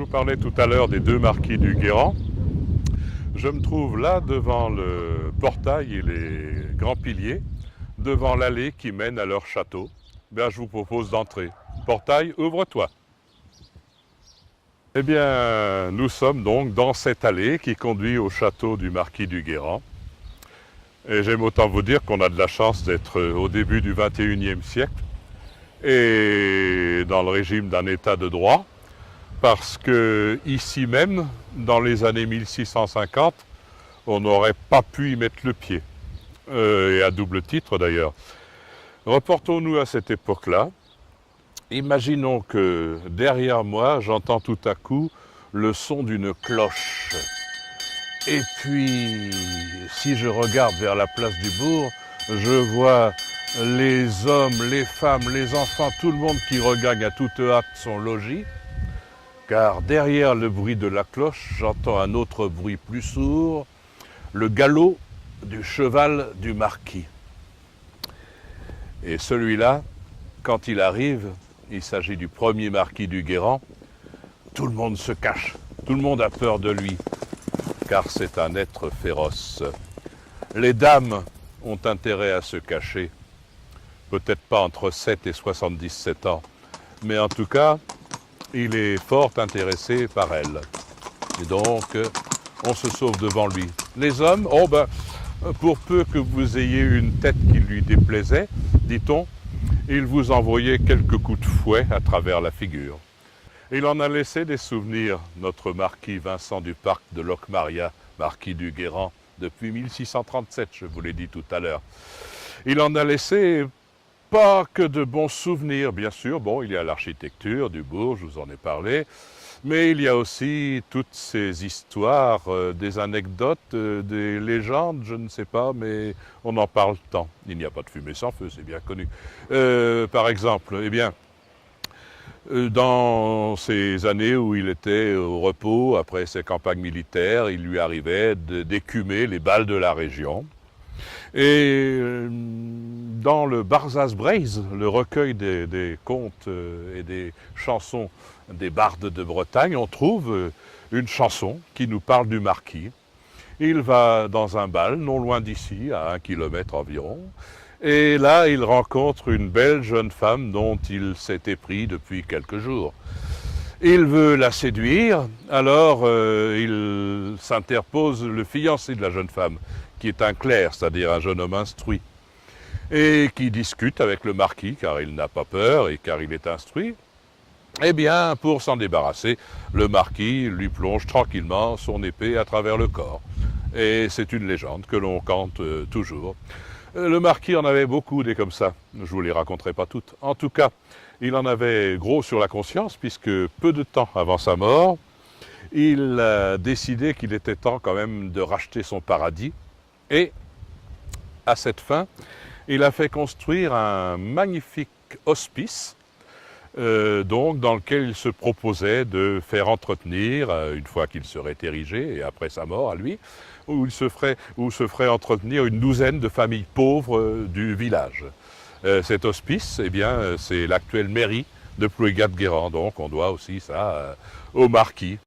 vous parlais tout à l'heure des deux marquis du Guérand. Je me trouve là devant le portail et les grands piliers, devant l'allée qui mène à leur château. Bien, je vous propose d'entrer. Portail, ouvre-toi. Eh bien, nous sommes donc dans cette allée qui conduit au château du marquis du Guérand. Et j'aime autant vous dire qu'on a de la chance d'être au début du XXIe siècle et dans le régime d'un état de droit. Parce que ici même, dans les années 1650, on n'aurait pas pu y mettre le pied. Et à double titre d'ailleurs. Reportons-nous à cette époque-là. Imaginons que derrière moi, j'entends tout à coup le son d'une cloche. Et puis, si je regarde vers la place du bourg, je vois les hommes, les femmes, les enfants, tout le monde qui regagne à toute hâte son logis. Car derrière le bruit de la cloche, j'entends un autre bruit plus sourd, le galop du cheval du marquis. Et celui-là, quand il arrive, il s'agit du premier marquis du Guérand, tout le monde se cache, tout le monde a peur de lui, car c'est un être féroce. Les dames ont intérêt à se cacher, peut-être pas entre 7 et 77 ans, mais en tout cas, il est fort intéressé par elle. Et donc, on se sauve devant lui. Les hommes, pour peu que vous ayez une tête qui lui déplaisait, dit-on, il vous envoyait quelques coups de fouet à travers la figure. Il en a laissé des souvenirs, notre marquis Vincent du Parc de Locmaria, marquis du Guérand, depuis 1637, je vous l'ai dit tout à l'heure. Il en a laissé pas que de bons souvenirs, bien sûr. Bon, il y a l'architecture du bourg, je vous en ai parlé, mais il y a aussi toutes ces histoires, des anecdotes, des légendes, je ne sais pas, mais on en parle tant. Il n'y a pas de fumée sans feu, c'est bien connu. Par exemple, eh bien, dans ces années où il était au repos, après ses campagnes militaires, il lui arrivait d'écumer les bals de la région. Et dans le Barzaz Braise, le recueil des contes et des chansons des bardes de Bretagne, on trouve une chanson qui nous parle du marquis. Il va dans un bal, non loin d'ici, à 1 kilomètre environ, et là il rencontre une belle jeune femme dont il s'est épris depuis quelques jours. Il veut la séduire, alors il s'interpose le fiancé de la jeune femme, qui est un clerc, c'est-à-dire un jeune homme instruit, et qui discute avec le marquis, car il n'a pas peur et car il est instruit. Eh bien, pour s'en débarrasser, le marquis lui plonge tranquillement son épée à travers le corps. Et c'est une légende que l'on cante toujours. Le marquis en avait beaucoup des comme ça, je ne vous les raconterai pas toutes. En tout cas, il en avait gros sur la conscience, puisque peu de temps avant sa mort, il a décidé qu'il était temps quand même de racheter son paradis. Et à cette fin, il a fait construire un magnifique hospice, donc dans lequel il se proposait de faire entretenir, une fois qu'il serait érigé, et après sa mort à lui, où se ferait entretenir une douzaine de familles pauvres du village. Cet hospice, eh bien, c'est l'actuelle mairie de Plouégat-Guérand, donc on doit aussi ça au marquis.